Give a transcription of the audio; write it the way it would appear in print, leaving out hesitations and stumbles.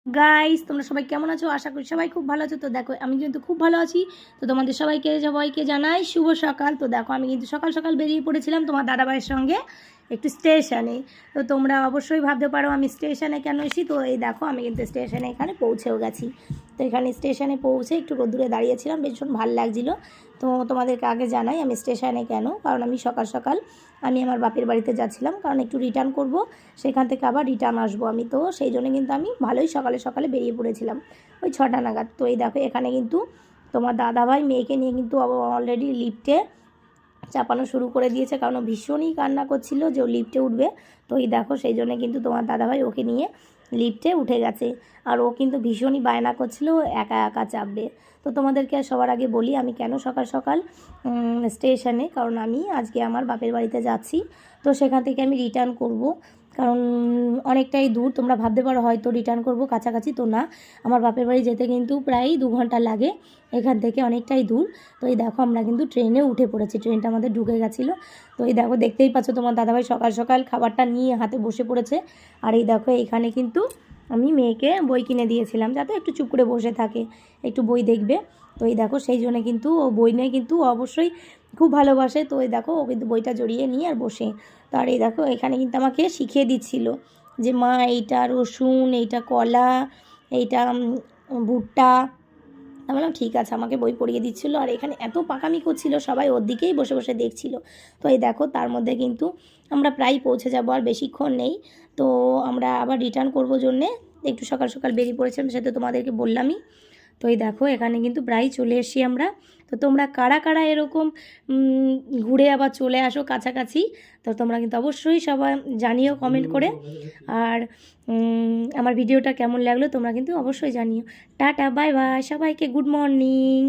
Guys তোমরা সবাই কেমন আছো? আশা করি সবাই খুব ভালো আছো। তো দেখো আমি কিন্তু খুব ভালো আছি। তো তোমাদের সবাইকে জানাই শুভ সকাল। তো দেখো আমি কিন্তু সকাল সকাল বেরিয়ে পড়েছিলাম তোমার দাদাভাইয়ের সঙ্গে একটু স্টেশনে। তো তোমরা অবশ্যই ভাবতে পারো আমি স্টেশনে কেন এসেছি। তো এই দেখো আমি কিন্তু স্টেশনে এখানে পৌঁছেও গেছি। তো এখানে স্টেশনে পৌঁছে একটু রোদ্দুরে দাঁড়িয়েছিলাম, ভীষণ ভালো লাগছিলো। তো তোমাদেরকে আগে জানাই আমি স্টেশনে কেন, কারণ আমি সকাল সকাল আমি আমার বাপের বাড়িতে যাচ্ছিলাম, কারণ একটু রিটার্ন করব, সেখান থেকে আবার রিটার্ন আসবো আমি। তো সেই জন্য কিন্তু আমি ভালোই সকালে সকালে বেরিয়ে পড়েছিলাম ওই 6টা নাগাদ। তো এই দেখো এখানে কিন্তু তোমার দাদাভাই মেয়েকে নিয়ে কিন্তু অলরেডি লিফটে চাপানো শুরু করে দিয়েছে, কারণ ও ভীষণই কান্না করছিল যে ও লিফটে উঠবে। তো এই দেখো সেই জন্য কিন্তু তোমার দাদাভাই ওকে নিয়ে লিফটে উঠে গেছে। আর ও কিন্তু ভীষণই বায়না করছিল একা একা চাপবে। তো তোমাদেরকে সবার আগে বলি আমি কেন সকাল সকাল স্টেশনে, কারণ আমি আজকে আমার বাপের বাড়িতে যাচ্ছি। তো সেখান থেকে আমি রিটার্ন করব, কারণ অনেকটাই দূর। তোমরা ভাবতে পারো হয়তো রিটার্ন করব কাছাকাছি, তো না, আমার বাপের বাড়ি যেতে কিন্তু প্রায় 2 ঘন্টা লাগে, এখান থেকে অনেকটাই দূর। তো এই দেখো আমরা কিন্তু ট্রেনে উঠে পড়েছি, ট্রেনটা আমাদের ঢুকে গেছিলো। তো এই দেখো দেখতেই পাচ্ছ তোমার দাদাভাই সকাল সকাল খাবারটা নিয়ে হাতে বসে পড়েছে। আর এই দেখো এখানে কিন্তু আমি মেয়েকে বই কিনে দিয়েছিলাম যাতে একটু চুপ করে বসে থাকে, একটু বই দেখবে। তো এই দেখো সেই জন্য কিন্তু ও বই নিয়ে কিন্তু অবশ্যই খুব ভালোবাসে। তো এই দেখো ও কিন্তু বইটা জড়িয়ে নিয়ে আর বসে। তো আর এই দেখো এখানে কিন্তু আমাকে শিখিয়ে দিচ্ছিল যে মা এইটা রসুন, এইটা কলা, এইটা ভুট্টা। আমি বললাম ঠিক আছে, আমাকে বই পড়িয়ে দিচ্ছিলো। আর এখানে এত পাকামি করছিল, সবাই ওর দিকেই বসে বসে দেখছিল। তো এই দেখো তার মধ্যে কিন্তু আমরা প্রায় পৌঁছে যাবো, আর বেশিক্ষণ নেই। তো আমরা আবার রিটার্ন করবো জন্যে একটু সকাল সকাল বেরিয়ে পড়েছিলাম, সেটা তোমাদেরকে বললামই। তো এই দেখো এখানে কিন্তু প্রায় চলে এসেছি আমরা। তো তোমরা কারা কারা এরকম ঘুরে আবার চলে আসো কাছাকাছি, তো তোমরা কিন্তু অবশ্যই সবাই জানিও কমেন্ট করে। আর আমার ভিডিওটা কেমন লাগলো তোমরা কিন্তু অবশ্যই জানিও। টাটা, বাই বাই, সবাইকে গুড মর্নিং।